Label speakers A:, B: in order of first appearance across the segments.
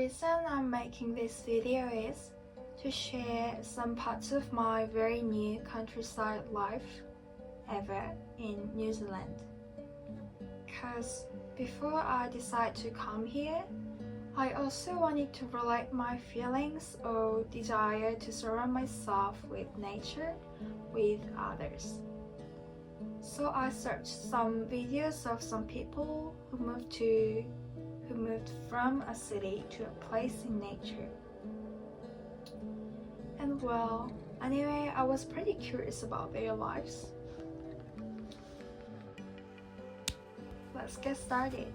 A: reason I'm making this video is to share some parts of my very new countryside life ever in New Zealand. Because before I decided to come here, I also wanted to relate my feelings or desire to surround myself with nature with others. So I searched some videos of some people who moved from a city to a place in nature. And well, anyway, I was pretty curious about their lives. Let's get started.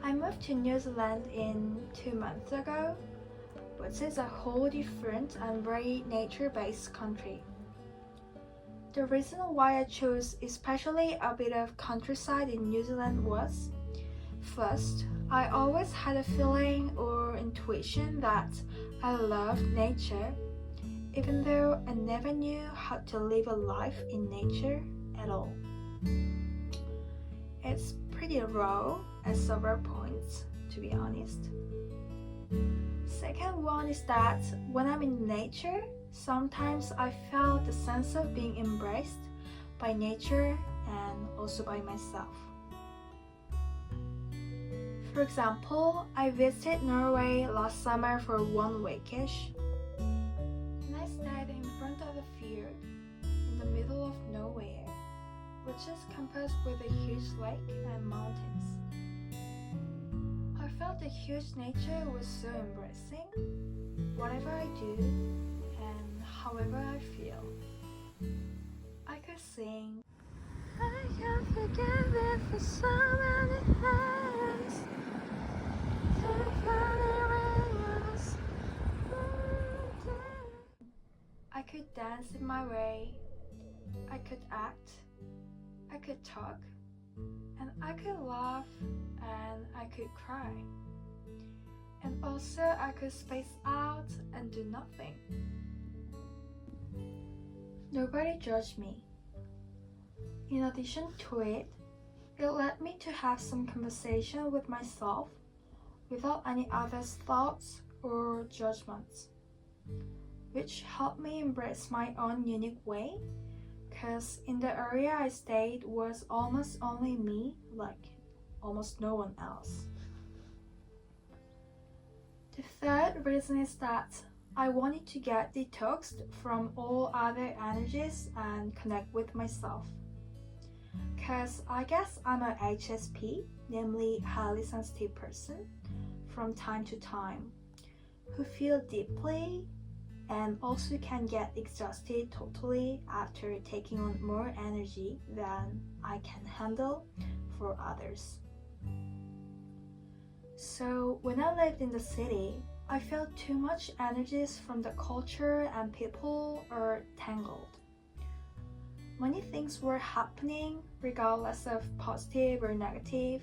A: I moved to New Zealand 2 months ago, which is a whole different and very nature-based country. The reason why I chose especially a bit of countryside in New Zealand was, first, I always had a feeling or intuition that I loved nature, even though I never knew how to live a life in nature at all. It's pretty raw at several points, to be honest. Second one is that when I'm in nature, sometimes I felt the sense of being embraced by nature and also by myself. For example, I visited Norway last summer for 1 weekish, and I stayed in front of a fjord in the middle of nowhere, which is composed with a huge lake and mountains. I felt the huge nature was so embracing, whatever I do and however I feel. I could sing, I can forgive it for so many things. I could dance in my way, I could act, I could talk, and I could laugh, and I could cry. And also I could space out and do nothing. Nobody judged me. In addition to it, it led me to have some conversation with myself without any other's thoughts or judgments, which helped me embrace my own unique way, because in the area I stayed was almost only me, like almost no one else. The third reason is that I wanted to get detoxed from all other energies and connect with myself. Because I guess I'm a HSP, namely highly sensitive person, from time to time, who feel deeply and also can get exhausted totally after taking on more energy than I can handle for others. So when I lived in the city, I felt too much energies from the culture and people are tangled. Many things were happening regardless of positive or negative,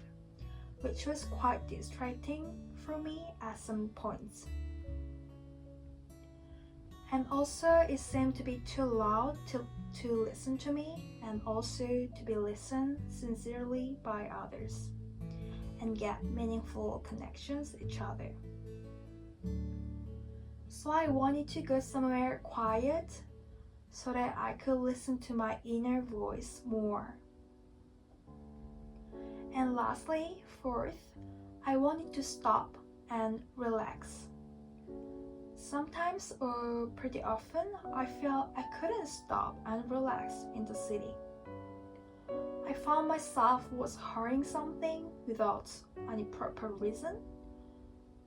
A: which was quite distracting for me at some points. And also it seemed to be too loud to listen to me and also to be listened sincerely by others and get meaningful connections with each other. So I wanted to go somewhere quiet so that I could listen to my inner voice more. And lastly, fourth, I wanted to stop and relax. Sometimes or pretty often, I felt I couldn't stop and relax in the city. I found myself was hurrying something without any proper reason.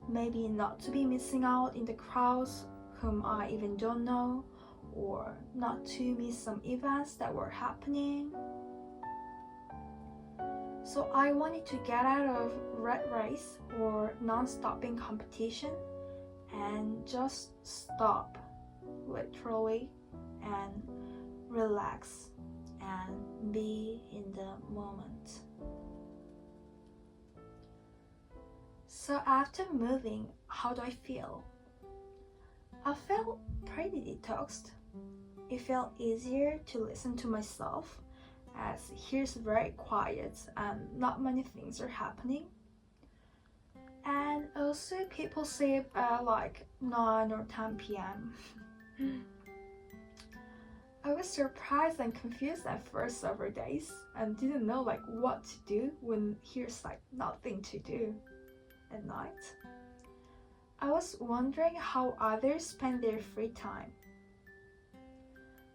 A: Maybe not to be missing out in the crowds whom I even don't know, or not to miss some events that were happening. So I wanted to get out of rat race or non-stopping competition and just stop, literally, and relax and be in the moment. So after moving, how do I feel? I felt pretty detoxed. It felt easier to listen to myself, as here's very quiet and not many things are happening. And also people sleep at like 9 or 10 p.m. I was surprised and confused at first several days and didn't know like what to do when here's like nothing to do at night. I was wondering how others spend their free time.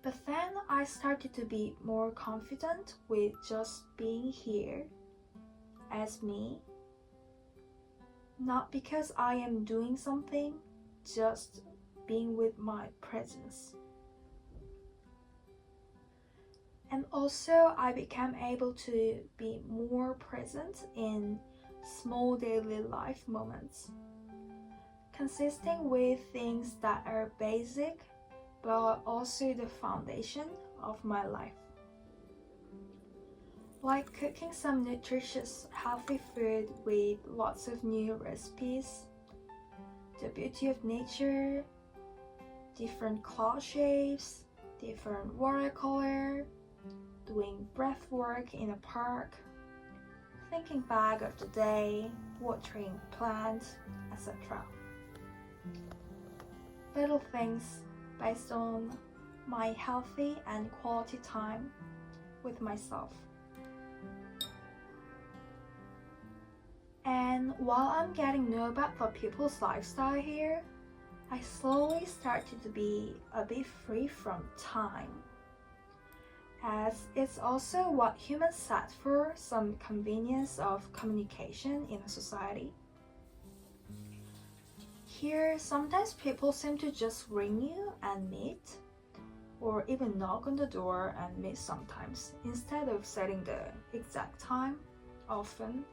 A: But then I started to be more confident with just being here as me. Not because I am doing something, just being with my presence. And also I became able to be more present in small daily life moments, consisting with things that are basic but also the foundation of my life. Like cooking some nutritious, healthy food with lots of new recipes, the beauty of nature, different cloth shapes, different watercolor, doing breath work in a park, thinking back of the day, watering plants, etc. Little things based on my healthy and quality time with myself. And while I'm getting to know about the people's lifestyle here, I slowly started to be a bit free from time, as it's also what humans set for some convenience of communication in a society. Here, sometimes people seem to just ring you and meet, or even knock on the door and meet sometimes, instead of setting the exact time, often.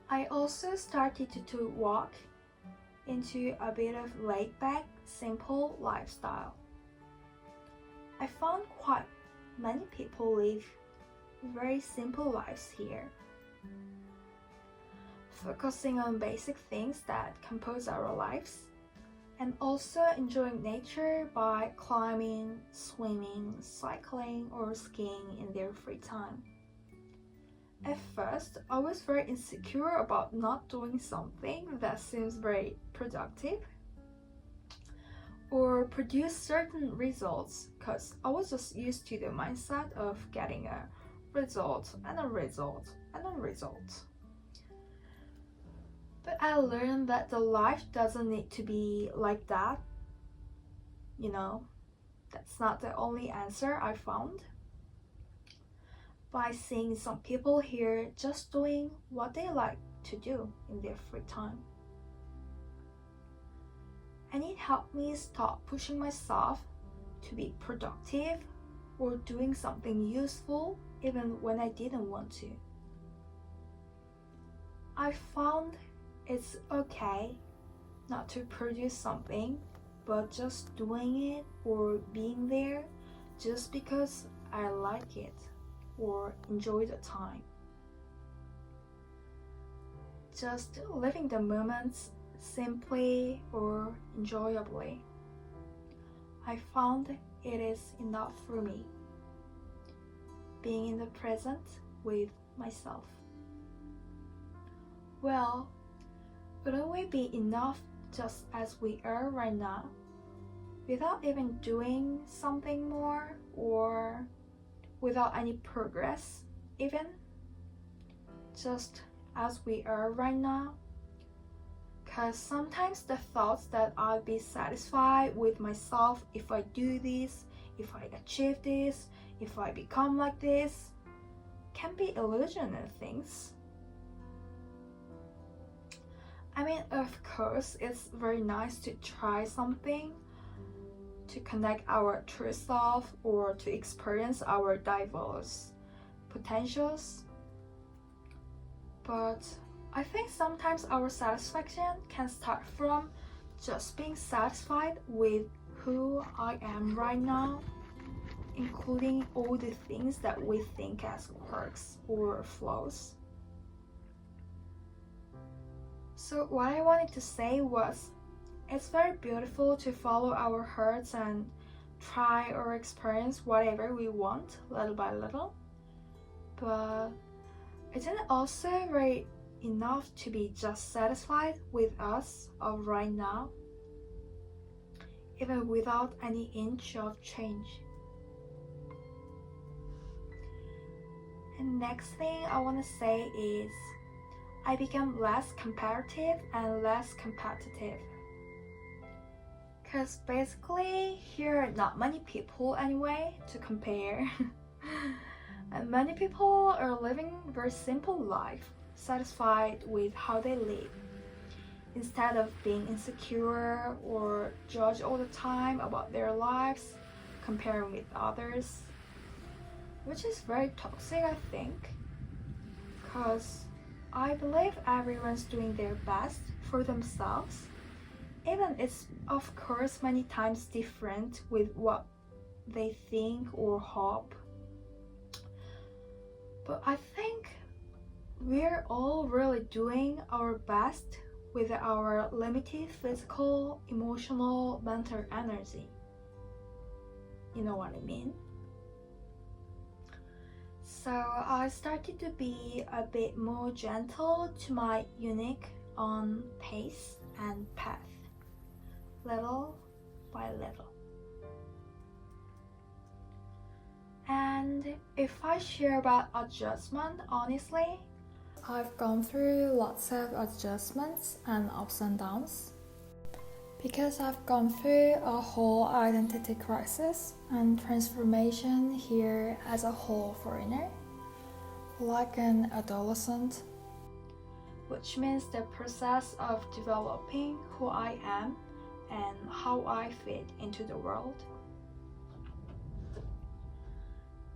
A: I also started to walk into a bit of laid-back, simple lifestyle. I found quite many people live very simple lives here, focusing on basic things that compose our lives, and also enjoying nature by climbing, swimming, cycling, or skiing in their free time. At first, I was very insecure about not doing something that seems very productive or produce certain results, because I was just used to the mindset of getting a result and a result and a result. But I learned that the life doesn't need to be like that. That's not the only answer I found. By seeing some people here just doing what they like to do in their free time. And it helped me stop pushing myself to be productive or doing something useful even when I didn't want to. I found it's okay not to produce something, but just doing it or being there just because I like it or enjoy the time. Just living the moments simply or enjoyably. I found it is enough for me. Being in the present with myself. Well, wouldn't we be enough just as we are right now, without even doing something more or without any progress even? Just as we are right now? Because sometimes the thoughts that I'll be satisfied with myself if I do this, if I achieve this, if I become like this, can be illusionary things. I mean, of course, it's very nice to try something, to connect our true self or to experience our diverse potentials. But I think sometimes our satisfaction can start from just being satisfied with who I am right now, including all the things that we think as quirks or flaws. So what I wanted to say was, it's very beautiful to follow our hearts and try or experience whatever we want little by little. But isn't it also very enough to be just satisfied with us of right now, even without any inch of change. And next thing I want to say is I become less comparative and less competitive. Because basically here are not many people anyway to compare. And many people are living a very simple life, satisfied with how they live, instead of being insecure or judge all the time about their lives, comparing with others, which is very toxic, I think, because I believe everyone's doing their best for themselves, even it's of course many times different with what they think or hope. But I think we're all really doing our best with our limited physical, emotional, mental energy. You know what I mean? So I started to be a bit more gentle to my unique own pace and path, little by little. And if I share about adjustment, honestly, I've gone through lots of adjustments and ups and downs. Because I've gone through a whole identity crisis and transformation here as a whole foreigner, like an adolescent, which means the process of developing who I am and how I fit into the world.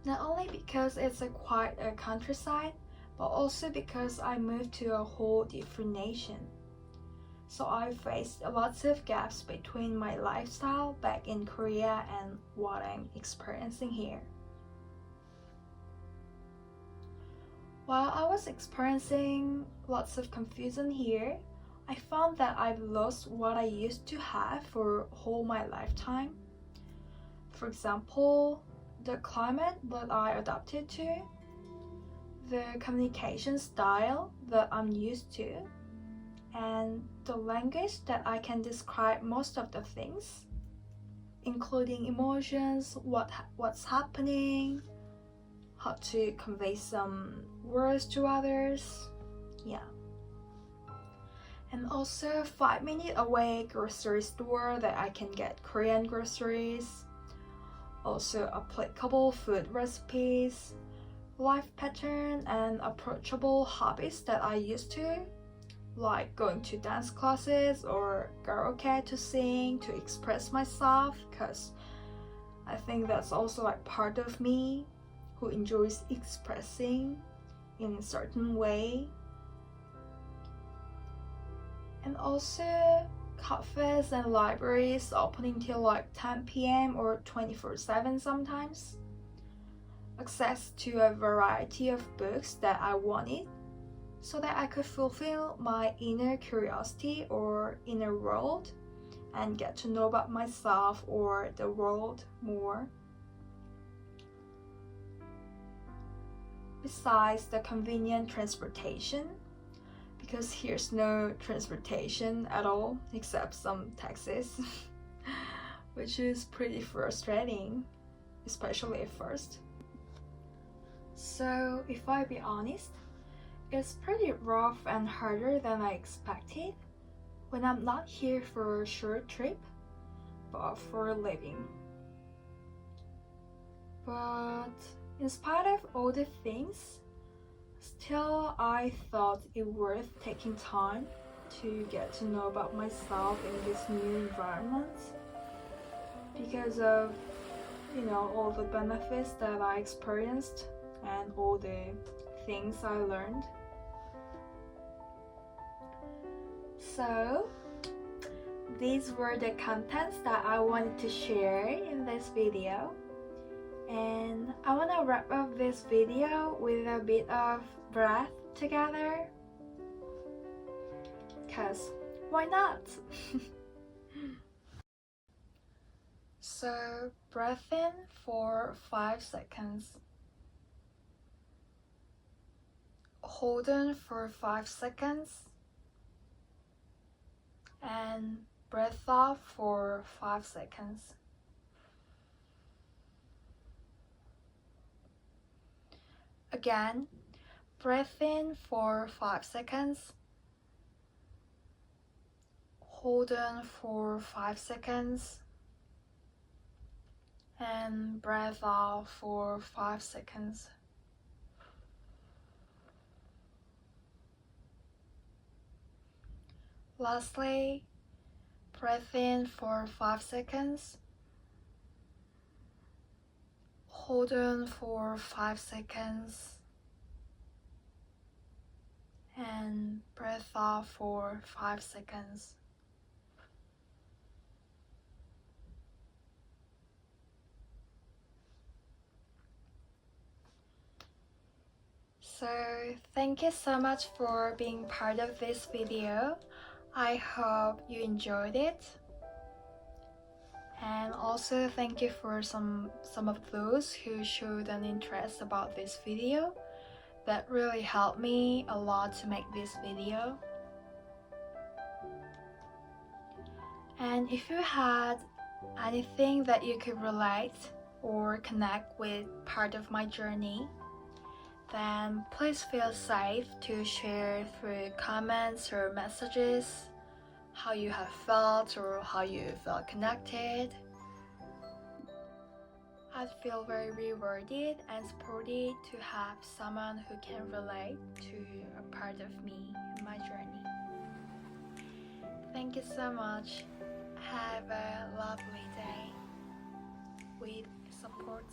A: Not only because it's quite a countryside, but also because I moved to a whole different nation. So I faced lots of gaps between my lifestyle back in Korea and what I'm experiencing here. While I was experiencing lots of confusion here, I found that I've lost what I used to have for whole my lifetime. For example, the climate that I adapted to, the communication style that I'm used to, and the language that I can describe most of the things, including emotions, what's happening, how to convey some words to others, yeah. And also 5-minute away grocery store that I can get Korean groceries, also applicable food recipes, life pattern and approachable hobbies that I used to, like going to dance classes or karaoke to sing, to express myself, because I think that's also like part of me who enjoys expressing in a certain way. And also cafes and libraries opening till like 10 p.m. or 24/7 sometimes. Access to a variety of books that I wanted, so that I could fulfill my inner curiosity or inner world and get to know about myself or the world more. Besides the convenient transportation, because here's no transportation at all except some taxis, which is pretty frustrating, especially at first. So if I be honest, it's pretty rough and harder than I expected when I'm not here for a short trip, but for living. But in spite of all the things, still I thought it worth taking time to get to know about myself in this new environment because of, all the benefits that I experienced and all the things I learned. So these were the contents that I wanted to share in this video, and I want to wrap up this video with a bit of breath together, cause why not? So breath in for 5 seconds. hold on for 5 seconds and breath out for 5 seconds. Again, breath in for 5 seconds, hold on for 5 seconds, and breath out for 5 seconds. Lastly, breath in for 5 seconds, hold on for 5 seconds, and breath out for 5 seconds. So thank you so much for being part of this video. I hope you enjoyed it. And also thank you for some of those who showed an interest about this video. That really helped me a lot to make this video. And if you had anything that you could relate or connect with part of my journey, then please feel safe to share through comments or messages how you have felt or how you felt connected. I'd feel very rewarded and supported to have someone who can relate to a part of me in my journey. Thank you so much. Have a lovely day with support.